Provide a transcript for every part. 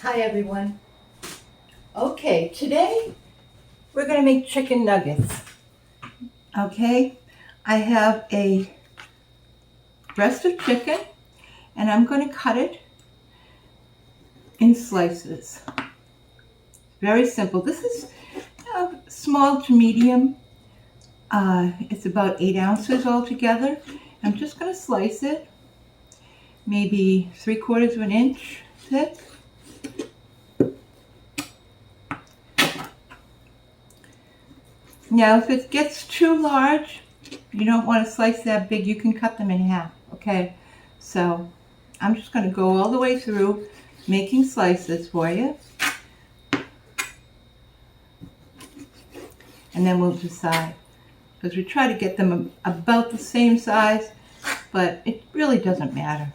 Hi everyone. Okay, today we're going to make chicken nuggets. Okay, I have a breast of chicken and I'm going to cut it in slices. Very simple. This is small to medium. It's about 8 ounces altogether. I'm just going to slice it, maybe 3/4 of an inch thick. Now, if it gets too large, you don't want to slice that big, you can cut them in half, okay? So, I'm just going to go all the way through making slices for you. And then we'll decide. Because we try to get them about the same size, but it really doesn't matter.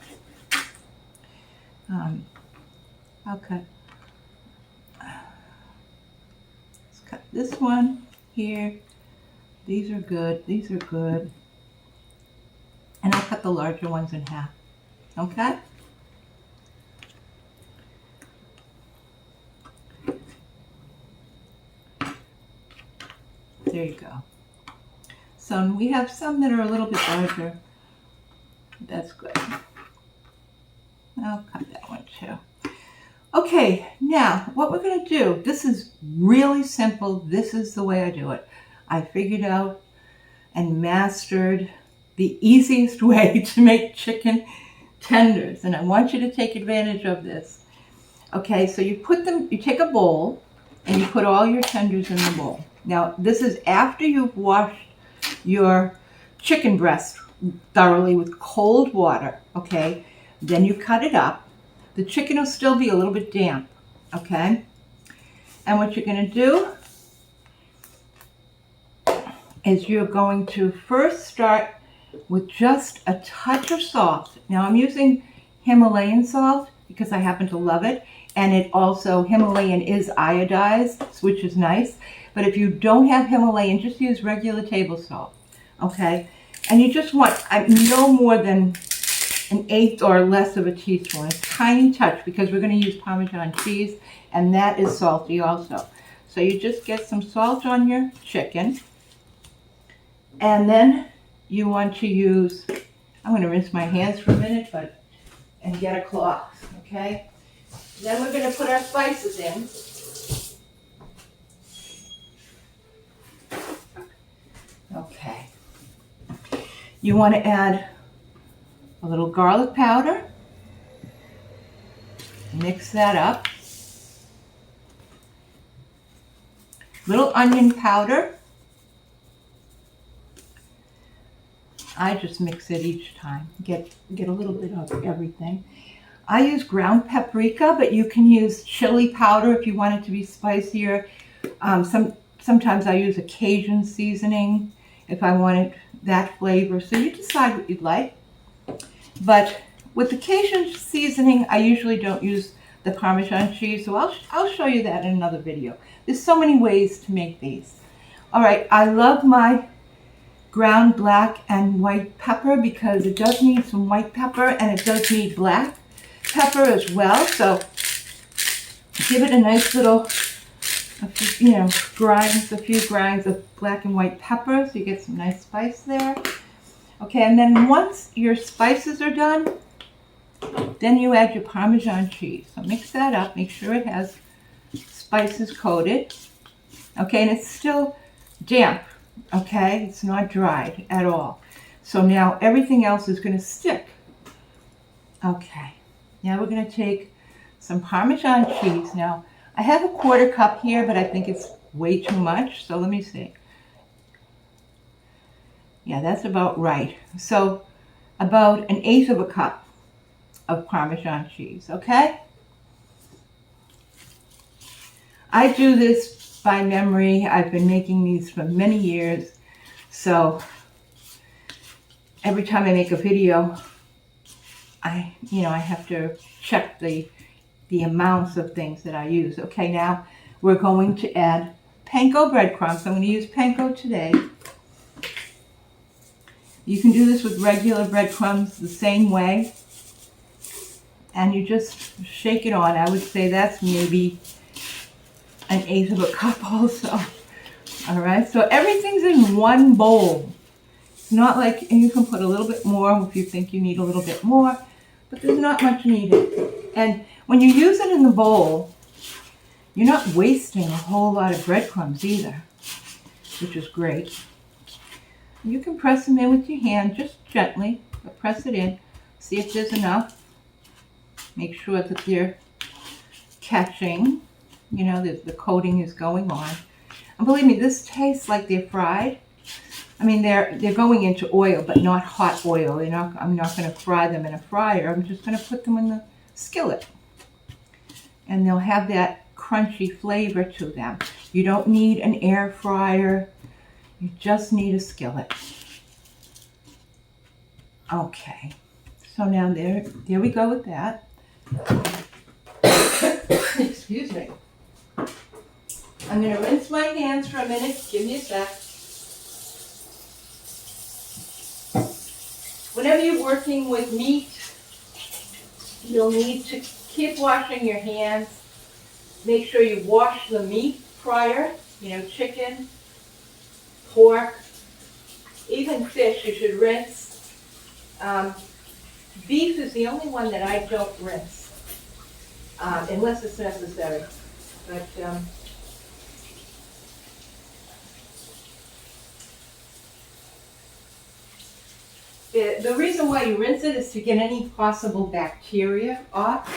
Okay. Let's cut this one here. These are good. These are good. And I'll cut the larger ones in half. Okay? There you go. So we have some that are a little bit larger. That's good. I'll cut that one too. Okay, now what we're going to do, this is really simple. This is the way I do it. I figured out and mastered the easiest way to make chicken tenders, and I want you to take advantage of this. Okay, so you take a bowl and you put all your tenders in the bowl. Now, this is after you've washed your chicken breast thoroughly with cold water, okay? Then you cut it up. The chicken will still be a little bit damp, okay? And what you're going to do is you're going to first start with just a touch of salt. Now I'm using Himalayan salt because I happen to love it. And it also, Himalayan is iodized, which is nice. But if you don't have Himalayan, just use regular table salt, okay? And you just want no more than 1/8 or less of a teaspoon, a tiny touch, because we're going to use Parmesan cheese, and that is salty also. So you just get some salt on your chicken, and then you want to use, I'm going to rinse my hands for a minute, and get a cloth, okay? Then we're going to put our spices in. Okay. You want to add a little garlic powder. Mix that up. Little onion powder. I just mix it each time. Get a little bit of everything. I use ground paprika, but you can use chili powder if you want it to be spicier. Sometimes I use a Cajun seasoning if I wanted that flavor. So you decide what you'd like. But with the Cajun seasoning, I usually don't use the Parmesan cheese, so I'll show you that in another video. There's so many ways to make these. All right, I love my ground black and white pepper because it does need some white pepper and it does need black pepper as well. So give it a nice little, a few grinds of black and white pepper so you get some nice spice there. Okay, and then once your spices are done, then you add your Parmesan cheese. So mix that up, make sure it has spices coated. Okay, and it's still damp, okay? It's not dried at all. So now everything else is going to stick. Okay, now we're going to take some Parmesan cheese. Now, I have a 1/4 cup here, but I think it's way too much, so let me see. Yeah, that's about right. So about 1/8 of a cup of Parmesan cheese, okay? I do this by memory. I've been making these for many years. So every time I make a video, I have to check the amounts of things that I use. Okay, now we're going to add Panko breadcrumbs. I'm going to use Panko today. You can do this with regular breadcrumbs the same way. and you just shake it on. I would say that's maybe an eighth of a cup also. All right, so everything's in one bowl. It's not like, and you can put a little bit more if you think you need a little bit more, but there's not much needed. And when you use it in the bowl, you're not wasting a whole lot of breadcrumbs either, which is great. You can press them in with your hand, just gently, but press it in. See if there's enough. Make sure that they're catching, you know, the coating is going on. And believe me, this tastes like they're fried. I mean, they're going into oil, but not hot oil. I'm not going to fry them in a fryer. I'm just going to put them in the skillet. And they'll have that crunchy flavor to them. You don't need an air fryer. You just need a skillet. Okay. So now there we go with that. Excuse me. I'm going to rinse my hands for a minute. Give me a sec. Whenever you're working with meat, you'll need to keep washing your hands. Make sure you wash the meat prior. You know, chicken, pork, even fish you should rinse. Beef is the only one that I don't rinse, unless it's necessary. But the reason why you rinse it is to get any possible bacteria off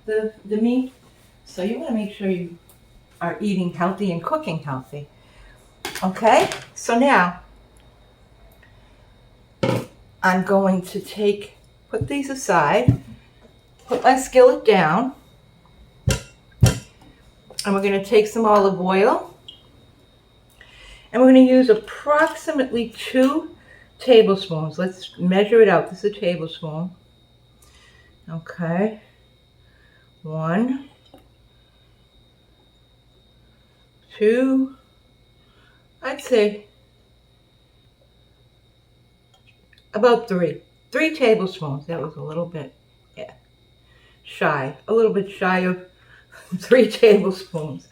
the meat. So you want to make sure you are eating healthy and cooking healthy. Okay, so now I'm going to put these aside, put my skillet down, and we're going to take some olive oil, and we're going to use approximately 2 tablespoons. Let's measure it out. This is a tablespoon. Okay. 1, 2, I'd say about 3 tablespoons. That was a little bit shy. A little bit shy of 3 tablespoons.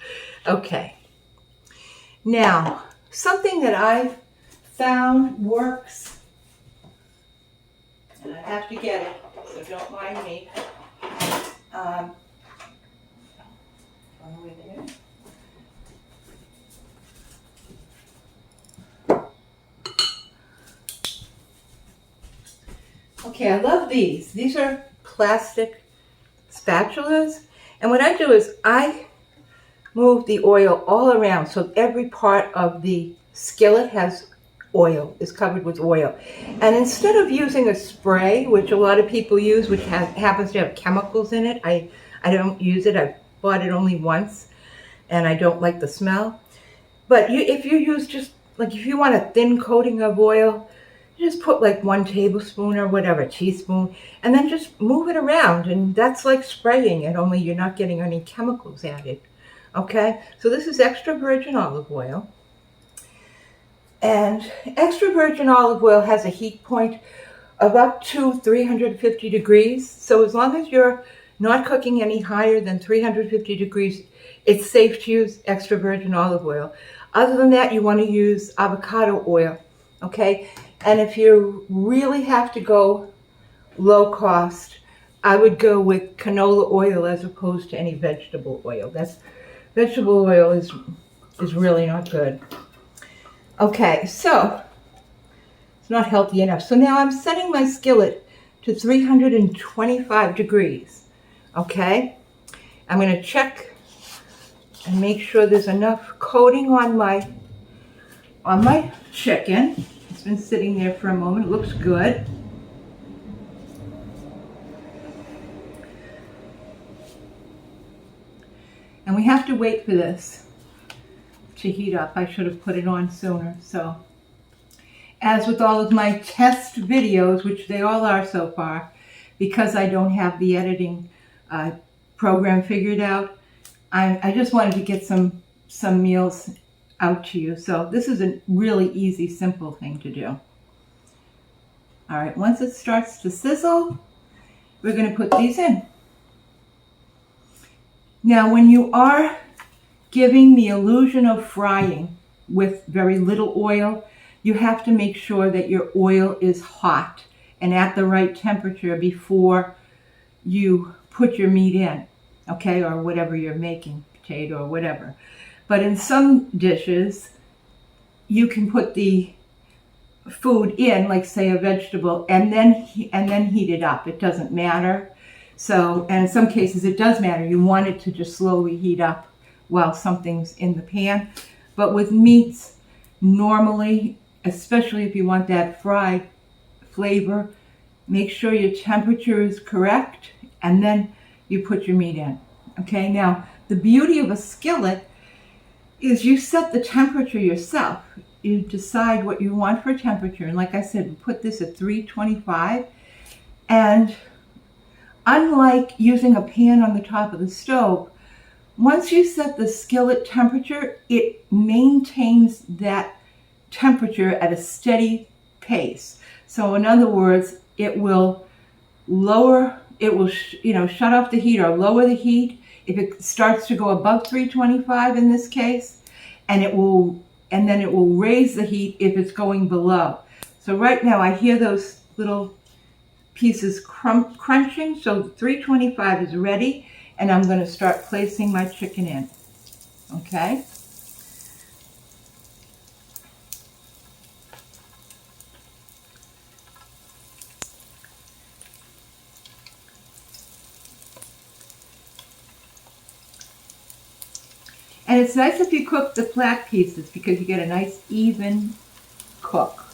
Okay. Now, something that I've found works, and I have to get it, so don't mind me. Wait a minute. Okay, I love these. These are plastic spatulas. And what I do is I move the oil all around so every part of the skillet has oil, is covered with oil. And instead of using a spray, which a lot of people use, which happens to have chemicals in it, I don't use it. I've bought it only once, and I don't like the smell. But if you use just, like if you want a thin coating of oil, you just put like 1 tablespoon or whatever, teaspoon, and then just move it around, and that's like spraying it, only you're not getting any chemicals added. Okay, so this is extra virgin olive oil. And extra virgin olive oil has a heat point of up to 350 degrees. So as long as you're not cooking any higher than 350 degrees, it's safe to use extra virgin olive oil. Other than that, you want to use avocado oil, okay? And if you really have to go low cost, I would go with canola oil as opposed to any vegetable oil. Vegetable oil is really not good. Okay, so it's not healthy enough. So now I'm setting my skillet to 325 degrees. Okay, I'm going to check and make sure there's enough coating on my chicken. It's been sitting there for a moment. It looks good. And we have to wait for this to heat up. I should have put it on sooner. So, as with all of my test videos, which they all are so far, because I don't have the editing program figured out, I just wanted to get some meals out to you. So this is a really easy, simple thing to do. All right, once it starts to sizzle, we're going to put these in. Now, when you are giving the illusion of frying with very little oil, you have to make sure that your oil is hot and at the right temperature before you put your meat in, okay, or whatever you're making, potato or whatever. But in some dishes, you can put the food in, like say a vegetable, and then heat it up. It doesn't matter. So, and in some cases it does matter. You want it to just slowly heat up while something's in the pan. But with meats, normally, especially if you want that fried flavor, make sure your temperature is correct, and then you put your meat in. Okay, now the beauty of a skillet is you set the temperature yourself. You decide what you want for temperature. And like I said, we put this at 325. And unlike using a pan on the top of the stove, once you set the skillet temperature, it maintains that temperature at a steady pace. So in other words, it will lower, it will shut off the heat or lower the heat if it starts to go above 325 in this case, and then it will raise the heat if it's going below. So right now I hear those little pieces crunching, so 325 is ready, and I'm going to start placing my chicken in. Okay? And it's nice if you cook the flat pieces because you get a nice even cook.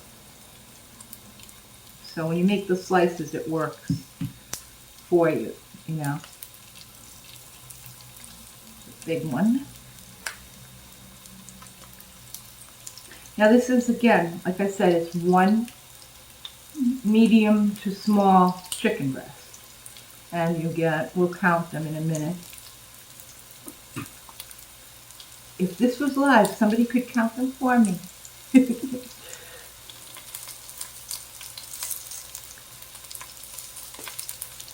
So when you make the slices, it works for you, you know. Big one. Now this is, again, like I said, it's one medium to small chicken breast. And you get, we'll count them in a minute. If this was live, somebody could count them for me.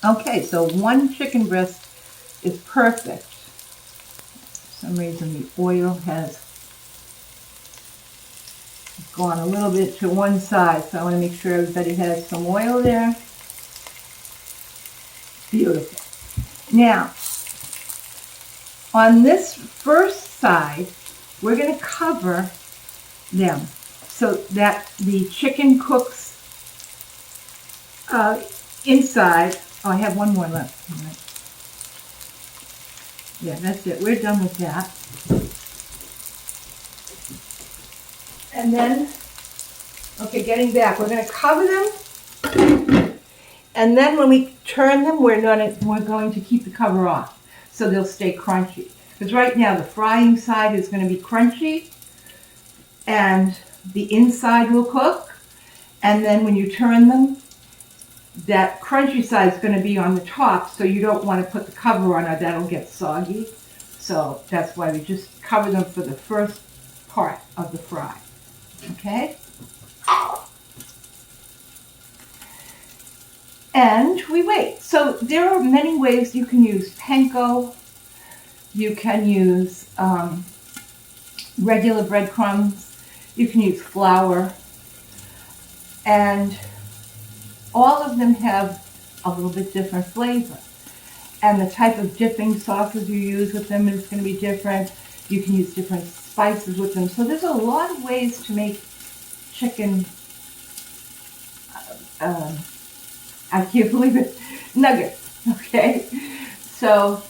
Okay, so one chicken breast is perfect. For some reason the oil has gone a little bit to one side, so I want to make sure everybody has some oil there. Beautiful. Now, on this first side, we're going to cover them so that the chicken cooks inside. Oh, I have one more left. All right. Yeah, that's it. We're done with that. And then, okay, getting back, we're going to cover them. And then when we turn them, we're going to keep the cover off so they'll stay crunchy. Because right now the frying side is going to be crunchy and the inside will cook. And then when you turn them, that crunchy side is going to be on the top, so you don't want to put the cover on or that'll get soggy. So that's why we just cover them for the first part of the fry. Okay? And we wait. So there are many ways you can use panko. You can use regular breadcrumbs. You can use flour. And all of them have a little bit different flavor. And the type of dipping sauces you use with them is going to be different. You can use different spices with them. So there's a lot of ways to make chicken, I can't believe it, nuggets, okay? So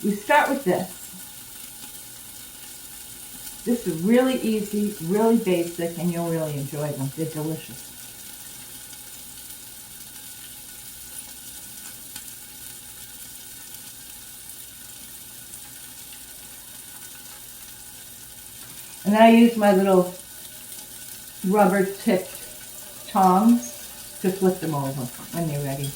we start with this. This is really easy, really basic, and you'll really enjoy them. They're delicious. And then I use my little rubber-tipped tongs to flip them over when they're ready.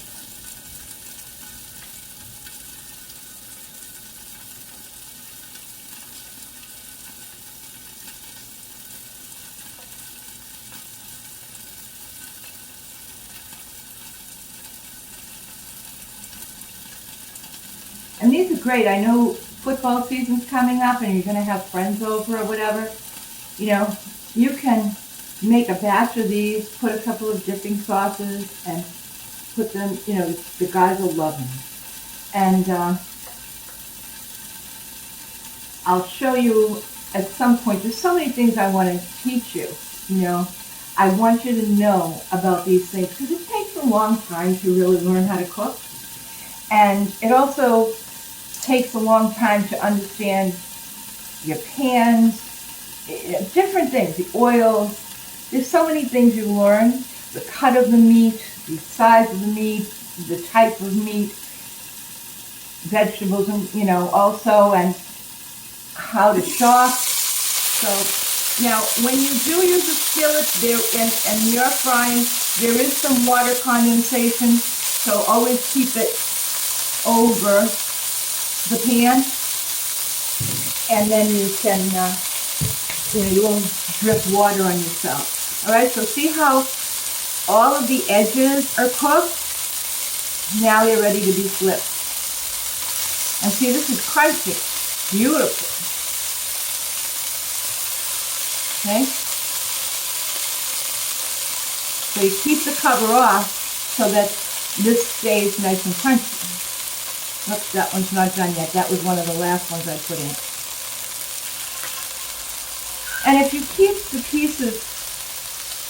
And these are great. I know football season's coming up and you're going to have friends over or whatever. You know, you can make a batch of these, put a couple of dipping sauces, and put them, you know, the guys will love them. And I'll show you at some point. There's so many things I want to teach you, you know. I want you to know about these things because it takes a long time to really learn how to cook. And it also takes a long time to understand your pans, different things, the oils. There's so many things you learn. The cut of the meat, the size of the meat, the type of meat, vegetables, and you know, also, and how to chop. So now, when you do use a skillet there and you're frying, there is some water condensation. So always keep it over the pan, and then you can, you know, you won't drip water on yourself. All right. So see how all of the edges are cooked? Now they're ready to be flipped. And see, this is crunchy. Beautiful. Okay? So you keep the cover off so that this stays nice and crunchy. Oops, that one's not done yet. That was one of the last ones I put in. And if you keep the pieces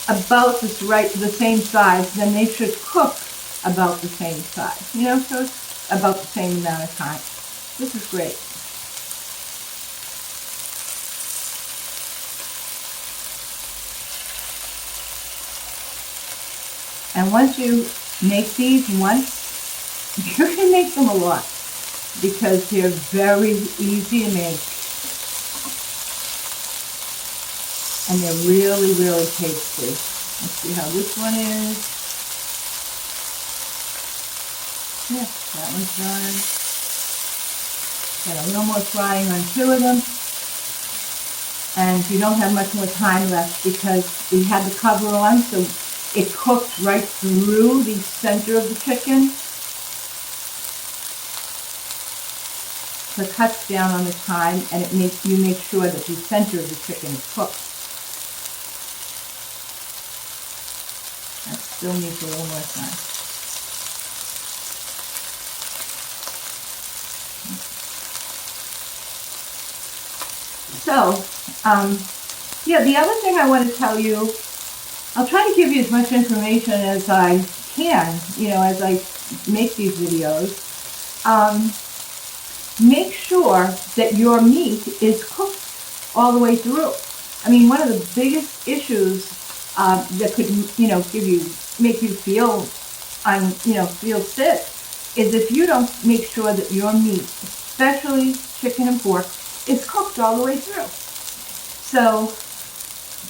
about the same size, then they should cook about the same size. You know, so it's about the same amount of time. This is great. And once you make these once, you can make them a lot because they're very easy to make. And they're really, really tasty. Let's see how this one is. Yeah, that one's done. Got a little more frying on 2 of them. And you don't have much more time left because we had the cover on, so it cooks right through the center of the chicken. So it cuts down on the time, and you make sure that the center of the chicken is cooked. That still needs a little more time. So, yeah, the other thing I want to tell you, I'll try to give you as much information as I can, you know, as I make these videos. Make sure that your meat is cooked all the way through. I mean, one of the biggest issues that could, you know, make you feel sick is if you don't make sure that your meat, especially chicken and pork, is cooked all the way through. So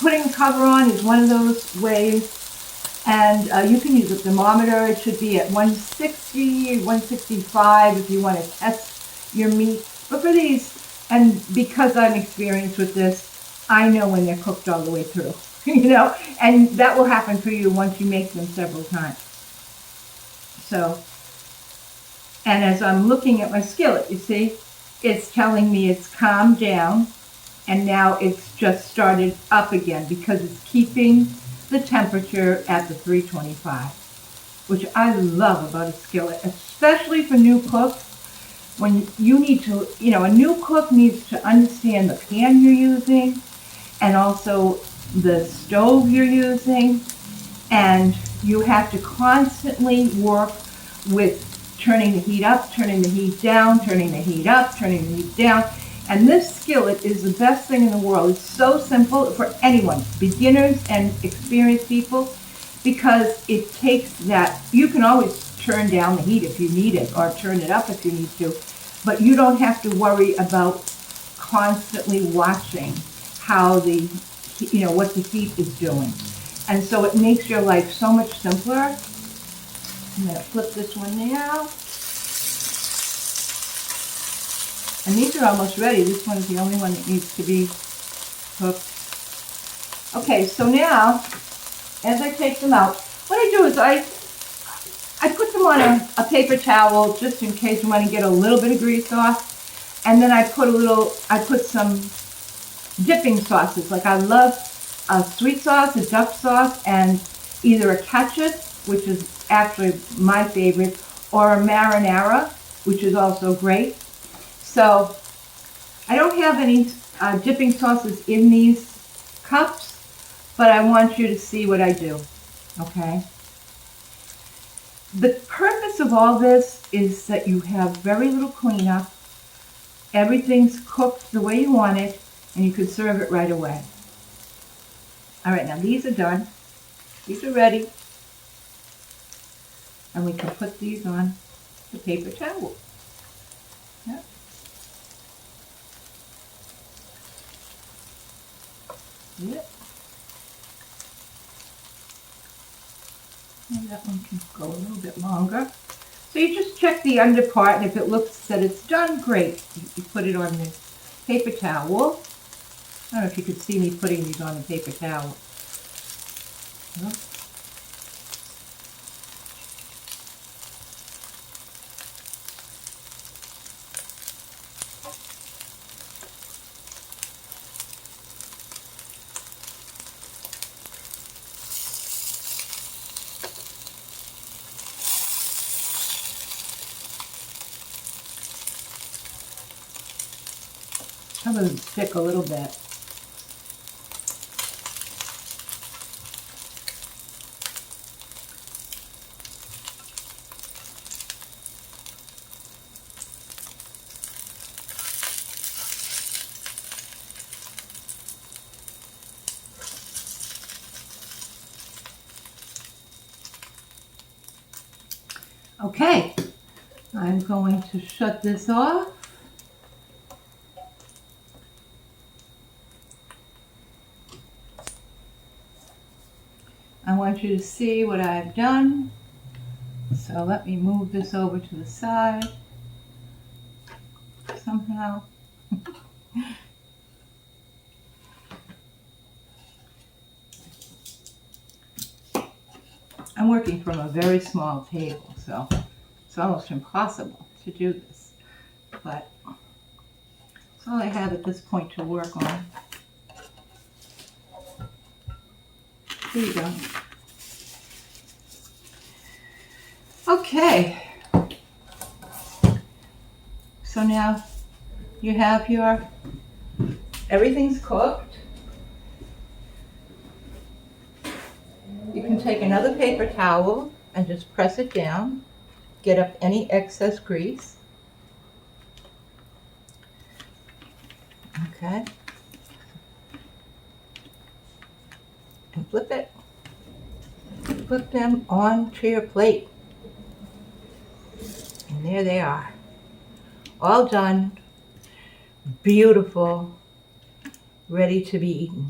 putting a cover on is one of those ways, and you can use a thermometer. It should be at 160, 165 if you want to test your meat. But for these, and because I'm experienced with this, I know when they're cooked all the way through, you know, and that will happen for you once you make them several times. So, and as I'm looking at my skillet, you see, it's telling me it's calmed down, and now it's just started up again because it's keeping the temperature at the 325, which I love about a skillet, especially for new cooks. When you need to, you know, a new cook needs to understand the pan you're using and also the stove you're using, and you have to constantly work with turning the heat up, turning the heat down, turning the heat up, turning the heat down. And this skillet is the best thing in the world. It's so simple for anyone, beginners and experienced people, because it takes that, you can always turn down the heat if you need it, or turn it up if you need to, but you don't have to worry about constantly watching how the, you know, what the heat is doing. And so it makes your life so much simpler. I'm going to flip this one now. And these are almost ready. This one is the only one that needs to be cooked. Okay, so now, as I take them out, what I do is I I put them on a paper towel just in case you want to get a little bit of grease off. And then I put some dipping sauces. Like I love a sweet sauce, a duck sauce, and either a ketchup, which is actually my favorite, or a marinara, which is also great. So I don't have any dipping sauces in these cups, but I want you to see what I do, okay? The purpose of all this is that you have very little cleanup, everything's cooked the way you want it, and you can serve it right away. All right, now these are done. These are ready. And we can put these on the paper towel. Yep. Yep. And that one can go a little bit longer. So you just check the under part, and if it looks that it's done, great. You put it on the paper towel. I don't know if you could see me putting these on the paper towel. Yep. Some of them stick a little bit. Okay, I'm going to shut this off. I want you to see what I've done. So let me move this over to the side somehow. I'm working from a very small table, so it's almost impossible to do this. But it's all I have at this point to work on. Here you go. Okay. So now you have your, everything's cooked. You can take another paper towel and just press it down, get up any excess grease. Okay. And flip it. Flip them onto your plate. And there they are. All done. Beautiful. Ready to be eaten.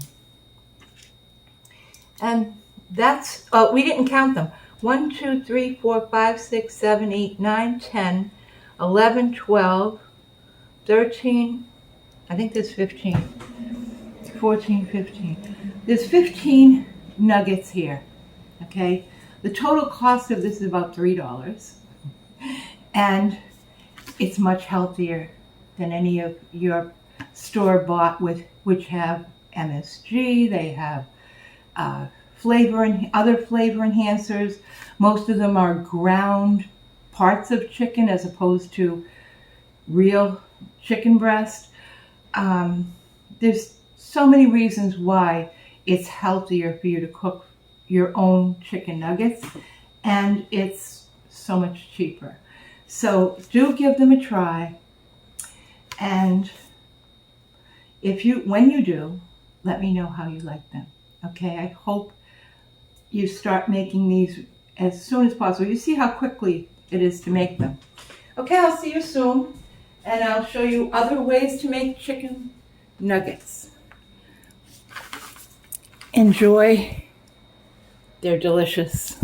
And that's, we didn't count them. 1, 2, 3, 4, 5, 6, 7, 8, 9, 10, 11, 12, 13, I think there's 15, 14, 15. There's 15 nuggets here, okay? The total cost of this is about $3. And it's much healthier than any of your store-bought, which have MSG, they have other flavor enhancers. Most of them are ground parts of chicken as opposed to real chicken breast. There's so many reasons why it's healthier for you to cook your own chicken nuggets, and it's so much cheaper. So do give them a try, and when you do, let me know how you like them. Okay, I hope you start making these as soon as possible. You see how quickly it is to make them. Okay, I'll see you soon, and I'll show you other ways to make chicken nuggets. Enjoy. They're delicious.